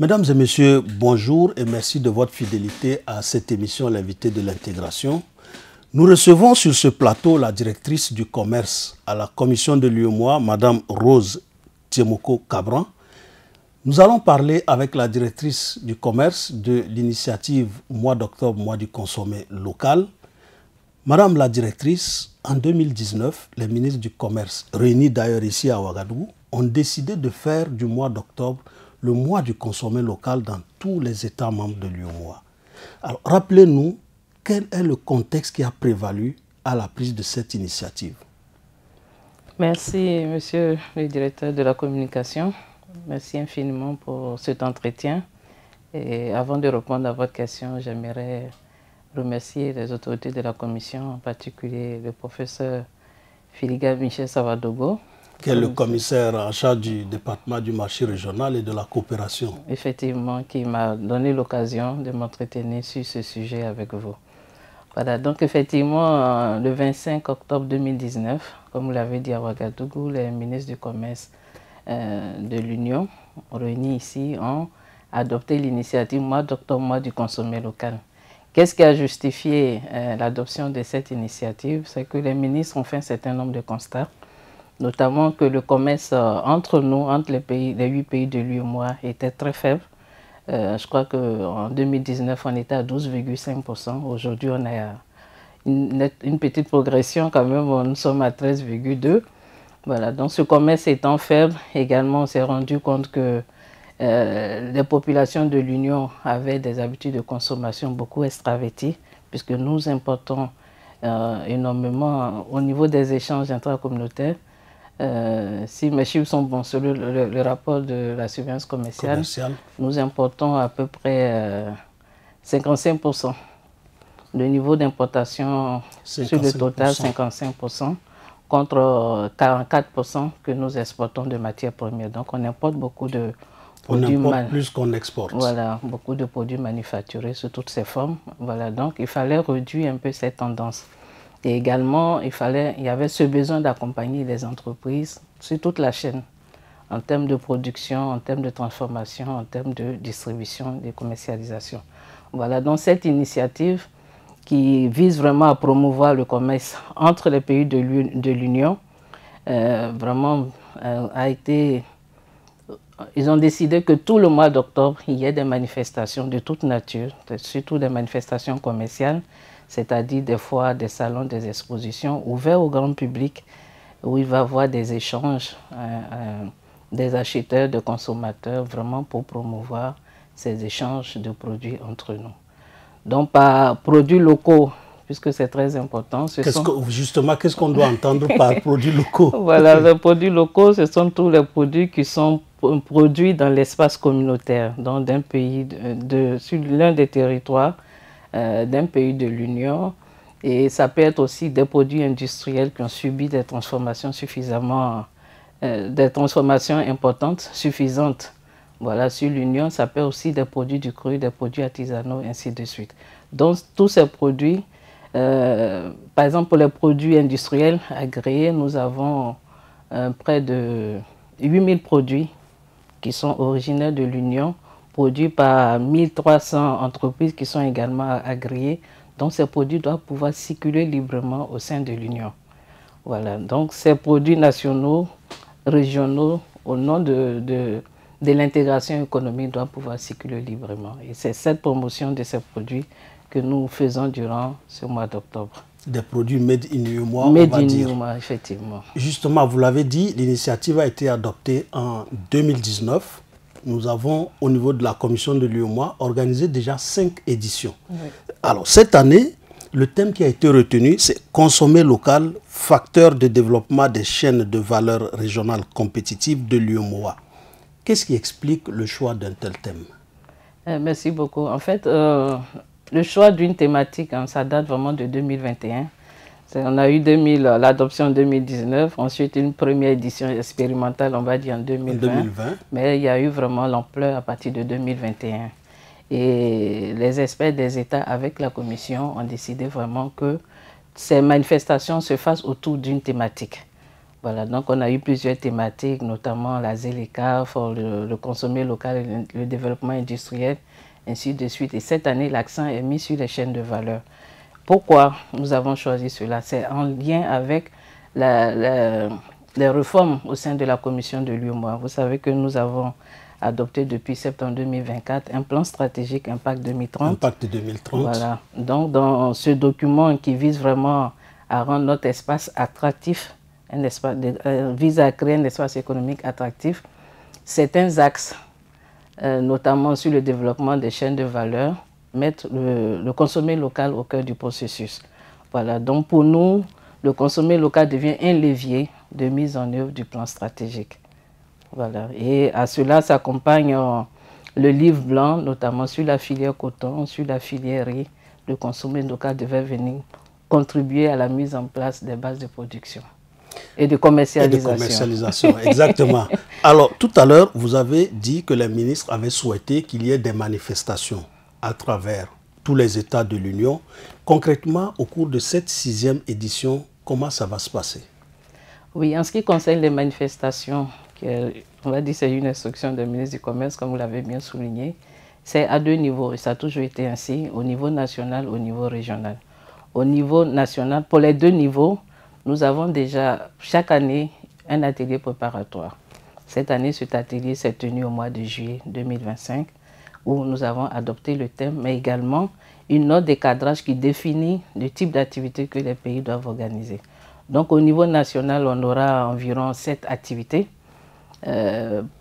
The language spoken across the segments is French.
Mesdames et messieurs, bonjour et merci de votre fidélité à cette émission L'invité de l'intégration. Nous recevons sur ce plateau la directrice du commerce à la commission de l'UEMOA, Madame Rose Tiemoko Cabran. Nous allons parler avec la directrice du commerce de l'initiative Mois d'octobre, Mois du consommé local. Madame la directrice, en 2019, les ministres du commerce, réunis d'ailleurs ici à Ouagadougou, ont décidé de faire du mois d'octobre le mois du consommé local dans tous les États membres de l'UEMOA. Alors, rappelez-nous, quel est le contexte qui a prévalu à la prise de cette initiative? Merci, monsieur le directeur de la communication. Merci infiniment pour cet entretien. Et avant de répondre à votre question, j'aimerais remercier les autorités de la commission, en particulier le professeur Filiga Michel Savadogo, qui est le commissaire en charge du département du marché régional et de la coopération. Effectivement, qui m'a donné l'occasion de m'entretenir sur ce sujet avec vous. Voilà, donc effectivement, le 25 octobre 2019, comme vous l'avez dit à Ouagadougou, les ministres du commerce de l'Union, réunis ici, ont adopté l'initiative Mois d'octobre, Mois du consommé local. Qu'est-ce qui a justifié l'adoption de cette initiative? C'est que les ministres ont fait un certain nombre de constats, notamment que le commerce entre nous, entre les 8 pays de l'UEMOA, était très faible. Je crois qu'en 2019, on était à 12,5%. Aujourd'hui, on est à une petite progression quand même. Nous sommes à 13,2%. Voilà, donc ce commerce étant faible, également, on s'est rendu compte que les populations de l'Union avaient des habitudes de consommation beaucoup extraverties, puisque nous importons énormément au niveau des échanges intracommunautaires. Si mes chiffres sont bons, sur le rapport de la surveillance commerciale, nous importons à peu près 55%. Le niveau d'importation sur le total, 55%, contre 44% que nous exportons de matières premières. Donc on importe beaucoup de produits. On importe plus qu'on exporte. Voilà, beaucoup de produits manufacturés sous toutes ces formes. Voilà, donc il fallait réduire un peu cette tendance. Et également, il y avait ce besoin d'accompagner les entreprises sur toute la chaîne, en termes de production, en termes de transformation, en termes de distribution et commercialisation. Voilà, donc cette initiative qui vise vraiment à promouvoir le commerce entre les pays de l'Union, vraiment a été... Ils ont décidé que tout le mois d'octobre, il y ait des manifestations de toute nature, surtout des manifestations commerciales, c'est-à-dire des foires, des salons, des expositions ouverts au grand public, où il va y avoir des échanges, des acheteurs, de consommateurs, vraiment pour promouvoir ces échanges de produits entre nous. Donc par produits locaux, puisque c'est très important. Justement, qu'est-ce qu'on doit entendre par produits locaux? Voilà, les produits locaux, ce sont tous les produits qui sont produits dans l'espace communautaire, donc d'un pays, sur l'un des territoires d'un pays de l'Union. Et ça peut être aussi des produits industriels qui ont subi des transformations des transformations importantes, suffisantes. Voilà, sur l'Union, ça peut aussi des produits du cru, des produits artisanaux, ainsi de suite. Donc, tous ces produits, par exemple, pour les produits industriels agréés, nous avons près de 8000 produits qui sont originaires de l'Union, produits par 1300 entreprises qui sont également agréées. Donc, ces produits doivent pouvoir circuler librement au sein de l'Union. Voilà, donc ces produits nationaux, régionaux, au nom de l'intégration économique, doivent pouvoir circuler librement. Et c'est cette promotion de ces produits que nous faisons durant ce mois d'octobre. Des produits made in UEMOA, Made in UEMOA, effectivement. Justement, vous l'avez dit, l'initiative a été adoptée en 2019. Nous avons, au niveau de la commission de l'UEMOA, organisé déjà 5 éditions. Oui. Alors, cette année, le thème qui a été retenu, c'est « Consommer local, facteur de développement des chaînes de valeur régionales compétitives de l'UEMOA ». Qu'est-ce qui explique le choix d'un tel thème? Merci beaucoup. En fait, le choix d'une thématique, ça date vraiment de 2021. On a eu l'adoption en 2019, ensuite une première édition expérimentale, on va dire en 2020. Mais il y a eu vraiment l'ampleur à partir de 2021. Et les experts des États avec la Commission ont décidé vraiment que ces manifestations se fassent autour d'une thématique. Voilà, donc on a eu plusieurs thématiques, notamment la ZLECA, le consommer local et le développement industriel, ainsi de suite. Et cette année, l'accent est mis sur les chaînes de valeur. Pourquoi nous avons choisi cela? C'est en lien avec les réformes au sein de la commission de l'UEMOA. Vous savez que nous avons adopté depuis septembre 2024 un plan stratégique Impact 2030. Impact 2030. Voilà. Donc, dans ce document qui vise vraiment à rendre notre espace attractif, vise à créer un espace économique attractif, certains axes, notamment sur le développement des chaînes de valeur, mettre le consommer local au cœur du processus. Voilà. Donc, pour nous, le consommer local devient un levier de mise en œuvre du plan stratégique. Voilà. Et à cela s'accompagne le livre blanc, notamment sur la filière coton, sur la filière riz. Le consommer local devait venir contribuer à la mise en place des bases de production et de commercialisation. Et de commercialisation, exactement. Alors, tout à l'heure, vous avez dit que les ministres avaient souhaité qu'il y ait des manifestations à travers tous les États de l'Union. Concrètement, au cours de cette 6e édition, comment ça va se passer? Oui, en ce qui concerne les manifestations, on va dire que c'est une instruction du ministre du Commerce, comme vous l'avez bien souligné, c'est à 2 niveaux, et ça a toujours été ainsi, au niveau national, au niveau régional. Au niveau national, pour les 2 niveaux, nous avons déjà chaque année un atelier préparatoire. Cette année, cet atelier s'est tenu au mois de juillet 2025, où nous avons adopté le thème, mais également une note de cadrage qui définit le type d'activité que les pays doivent organiser. Donc au niveau national, on aura environ 7 activités.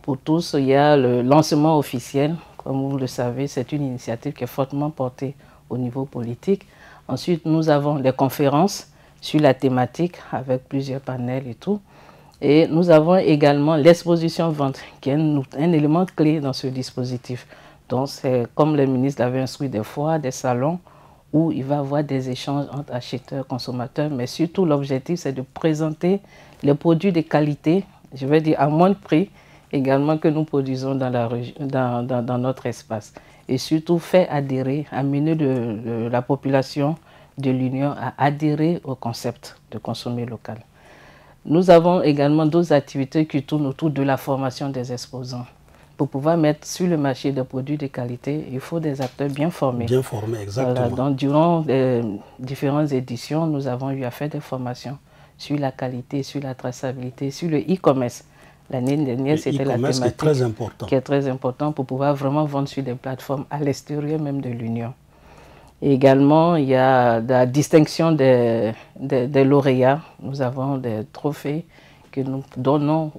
Pour tous, il y a le lancement officiel. Comme vous le savez, c'est une initiative qui est fortement portée au niveau politique. Ensuite, nous avons les conférences sur la thématique avec plusieurs panels et tout. Et nous avons également l'exposition-vente, qui est un élément clé dans ce dispositif. Donc, c'est comme le ministre l'avait instruit, des foires, des salons, où il va y avoir des échanges entre acheteurs et consommateurs. Mais surtout, l'objectif, c'est de présenter les produits de qualité, je vais dire à moindre prix, également que nous produisons dans notre espace. Et surtout, faire adhérer, amener la population de l'Union à adhérer au concept de consommer local. Nous avons également d'autres activités qui tournent autour de la formation des exposants. Pour pouvoir mettre sur le marché des produits de qualité, il faut des acteurs bien formés. Bien formés, exactement. Voilà, donc, durant les différentes éditions, nous avons eu à faire des formations sur la qualité, sur la traçabilité, sur le e-commerce. L'année dernière, c'était la thématique qui est très important pour pouvoir vraiment vendre sur des plateformes à l'extérieur même de l'Union. Également, il y a la distinction des lauréats. Nous avons des trophées que nous donnons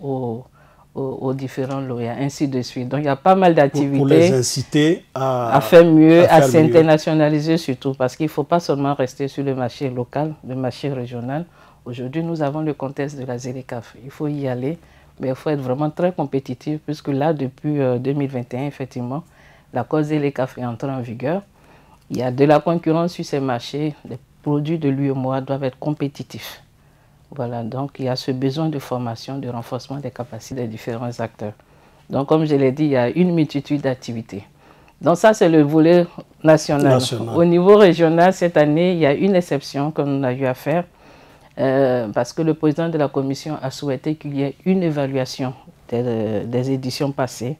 aux différents lauréats, ainsi de suite. Donc, il y a pas mal d'activités pour les inciter à faire mieux, à s'internationaliser surtout, parce qu'il ne faut pas seulement rester sur le marché local, le marché régional. Aujourd'hui, nous avons le contexte de la ZLECAf. Il faut y aller, mais il faut être vraiment très compétitif, puisque là, depuis 2021, effectivement, l'accord ZLECAf est entré en vigueur. Il y a de la concurrence sur ces marchés. Les produits de l'UEMOA doivent être compétitifs. Voilà, donc il y a ce besoin de formation, de renforcement des capacités des différents acteurs. Donc, comme je l'ai dit, il y a une multitude d'activités. Donc ça, c'est le volet national. Au niveau régional, cette année, il y a une exception qu'on a eu à faire, parce que le président de la commission a souhaité qu'il y ait une évaluation des éditions passées.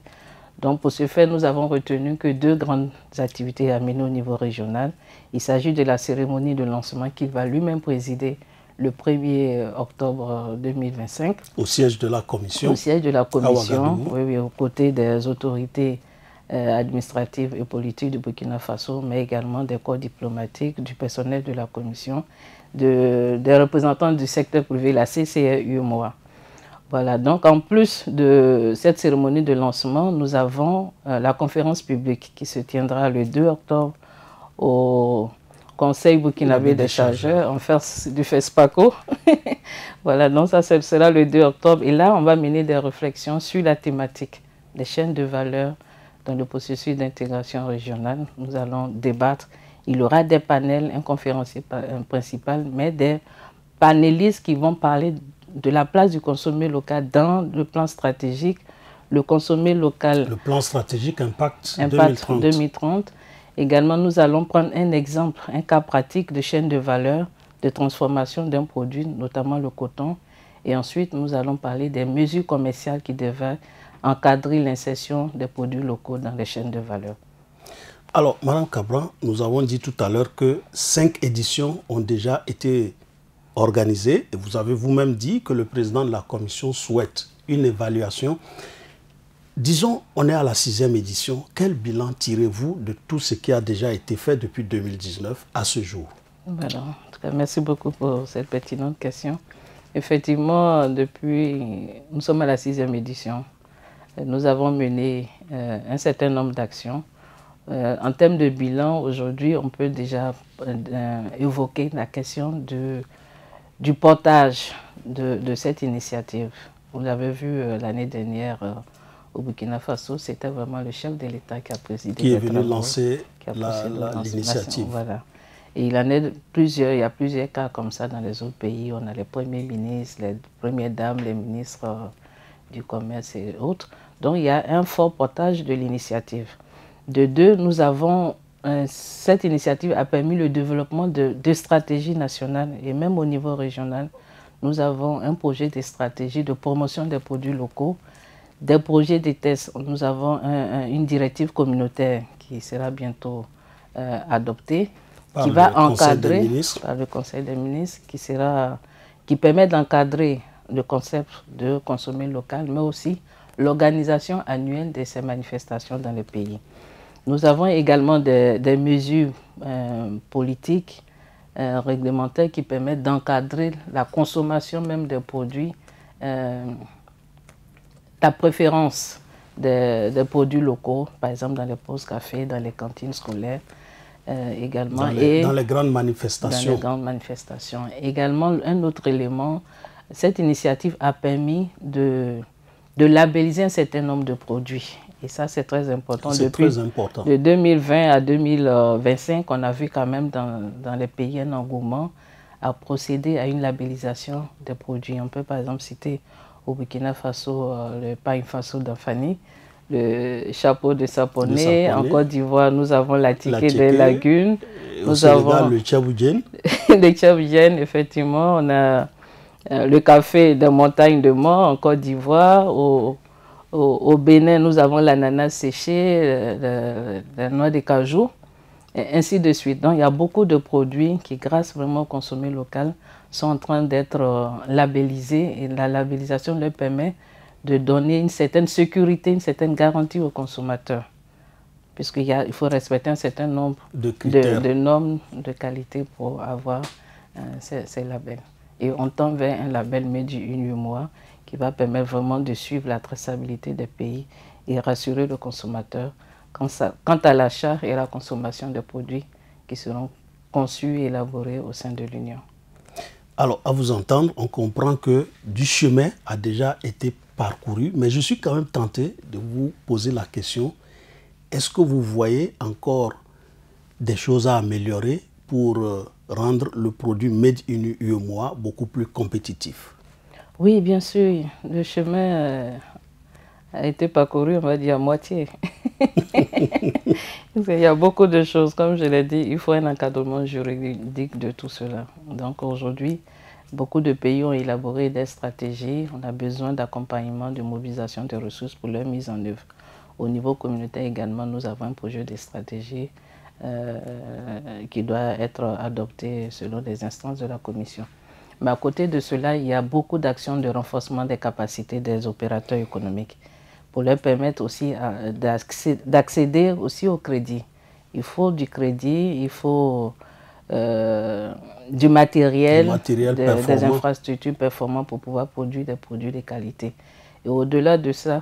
Donc, pour ce faire, nous avons retenu que 2 grandes activités à mener au niveau régional. Il s'agit de la cérémonie de lancement qu'il va lui-même présider le 1er octobre 2025. Au siège de la commission. Au siège de la commission, oui, aux côtés des autorités administratives et politiques du Burkina Faso, mais également des corps diplomatiques, du personnel de la commission, des représentants du secteur privé, la CCE-UEMOA. Voilà, donc en plus de cette cérémonie de lancement, nous avons la conférence publique qui se tiendra le 2 octobre au Conseil burkinabé des chargeurs, en face du FESPACO. Voilà, donc ça sera le 2 octobre. Et là, on va mener des réflexions sur la thématique des chaînes de valeur dans le processus d'intégration régionale. Nous allons débattre. Il y aura des panels, un conférencier principal, mais des panélistes qui vont parler de la place du consommer local dans le plan stratégique, le consommer local. Le plan stratégique Impact 2030. Également, nous allons prendre un exemple, un cas pratique de chaîne de valeur, de transformation d'un produit, notamment le coton, Et ensuite, nous allons parler des mesures commerciales qui devaient encadrer l'insertion des produits locaux dans les chaînes de valeur. Alors, Mme Cabran, nous avons dit tout à l'heure que 5 éditions ont déjà été organisées. Et vous avez vous-même dit que le président de la commission souhaite une évaluation. Disons, on est à la 6e édition. Quel bilan tirez-vous de tout ce qui a déjà été fait depuis 2019 à ce jour? Voilà. En tout cas, merci beaucoup pour cette pertinente question. Effectivement, nous sommes à la 6e édition. Nous avons mené un certain nombre d'actions. En termes de bilan, aujourd'hui, on peut déjà évoquer la question du portage de cette initiative. Vous l'avez vu l'année dernière au Burkina Faso, c'était vraiment le chef de l'État qui a présidé. Qui est venu lancer l'initiative. Voilà. Et il y a plusieurs cas comme ça dans les autres pays. On a les premiers ministres, les premières dames, les ministres du commerce et autres. Donc il y a un fort portage de l'initiative. De deux, cette initiative a permis le développement de stratégies nationales et même au niveau régional. Nous avons un projet de stratégie de promotion des produits locaux, des projets de tests. Nous avons une directive communautaire qui sera bientôt adoptée, qui va encadrer par le Conseil des ministres, qui permet d'encadrer le concept de consommer local, mais aussi l'organisation annuelle de ces manifestations dans le pays. Nous avons également des mesures politiques, réglementaires qui permettent d'encadrer la consommation même des produits, la préférence des produits locaux, par exemple dans les pauses café, dans les cantines scolaires également. Dans les grandes manifestations. Dans les grandes manifestations. Également, un autre élément, cette initiative a permis de labelliser un certain nombre de produits. Et ça, c'est très important. C'est très important. De 2020 à 2025, on a vu quand même dans les pays un engouement à procéder à une labellisation des produits. On peut par exemple citer au Burkina Faso le pain Faso d'Anfani, le chapeau de Saponé. En Côte d'Ivoire, nous avons la ticket des lagunes. Nous avons le Tchaboudienne. Le Tchaboudienne, effectivement. On a le café des montagnes de Mort en Côte d'Ivoire. Au Bénin, nous avons l'ananas séché, la noix de cajou, et ainsi de suite. Donc, il y a beaucoup de produits qui, grâce vraiment au consommé local, sont en train d'être labellisés. Et la labellisation leur permet de donner une certaine sécurité, une certaine garantie aux consommateurs. Puisqu'il faut respecter un certain nombre de normes de qualité pour avoir ces labels. Et on tend vers un label Made in UEMOA qui va permettre vraiment de suivre la traçabilité des pays et rassurer le consommateur quant à l'achat et la consommation des produits qui seront conçus et élaborés au sein de l'Union. Alors, à vous entendre, on comprend que du chemin a déjà été parcouru, mais je suis quand même tenté de vous poser la question, est-ce que vous voyez encore des choses à améliorer pour rendre le produit Made in UEMOA beaucoup plus compétitif? Oui, bien sûr. Le chemin a été parcouru, on va dire, à moitié. Il y a beaucoup de choses. Comme je l'ai dit, il faut un encadrement juridique de tout cela. Donc aujourd'hui, beaucoup de pays ont élaboré des stratégies. On a besoin d'accompagnement, de mobilisation de ressources pour leur mise en œuvre. Au niveau communautaire également, nous avons un projet de stratégie qui doit être adopté selon les instances de la Commission. Mais à côté de cela, il y a beaucoup d'actions de renforcement des capacités des opérateurs économiques pour leur permettre aussi d'accéder aussi au crédit. Il faut du crédit, il faut du matériel des infrastructures performantes pour pouvoir produire des produits de qualité. Et au-delà de ça,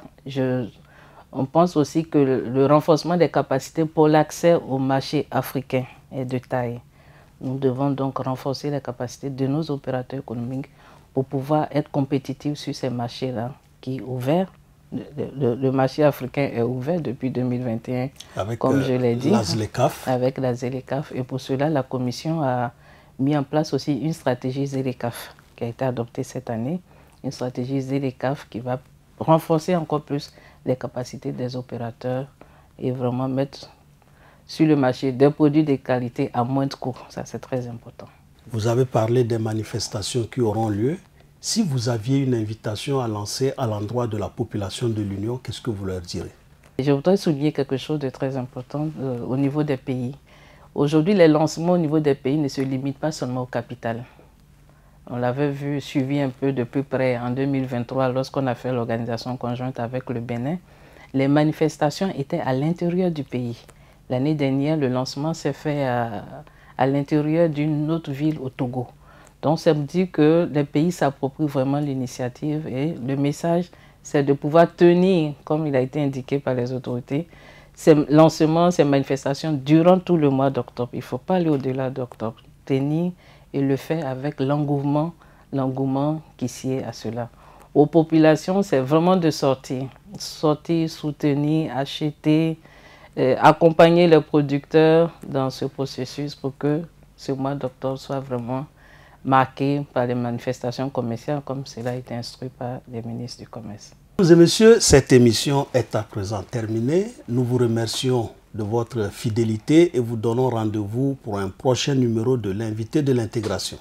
on pense aussi que le renforcement des capacités pour l'accès au marché africain est de taille. Nous devons donc renforcer les capacités de nos opérateurs économiques pour pouvoir être compétitifs sur ces marchés-là qui sont ouverts. Le marché africain est ouvert depuis 2021, avec, comme je l'ai dit, avec la ZLECAf. Et pour cela, la Commission a mis en place aussi une stratégie ZLECAf qui a été adoptée cette année. Une stratégie ZLECAf qui va renforcer encore plus les capacités des opérateurs et vraiment mettre sur le marché des produits de qualité à moins de coûts. Ça, c'est très important. Vous avez parlé des manifestations qui auront lieu. Si vous aviez une invitation à lancer à l'endroit de la population de l'Union, qu'est-ce que vous leur direz? Je voudrais souligner quelque chose de très important au niveau des pays. Aujourd'hui, les lancements au niveau des pays ne se limitent pas seulement aux capitales. On l'avait vu, suivi un peu de plus près en 2023 lorsqu'on a fait l'organisation conjointe avec le Bénin. Les manifestations étaient à l'intérieur du pays. L'année dernière, le lancement s'est fait à l'intérieur d'une autre ville au Togo. Donc, ça me dit que les pays s'approprient vraiment l'initiative et le message, c'est de pouvoir tenir, comme il a été indiqué par les autorités, ces lancements, ces manifestations durant tout le mois d'octobre. Il ne faut pas aller au-delà d'octobre. Tenir et le faire avec l'engouement qui sied à cela. Aux populations, c'est vraiment de sortir. Sortir, soutenir, acheter, accompagner les producteurs dans ce processus pour que ce mois d'octobre soit vraiment marqué par les manifestations commerciales comme cela a été instruit par les ministres du Commerce. Mesdames et messieurs, cette émission est à présent terminée. Nous vous remercions de votre fidélité et vous donnons rendez-vous pour un prochain numéro de l'invité de l'intégration.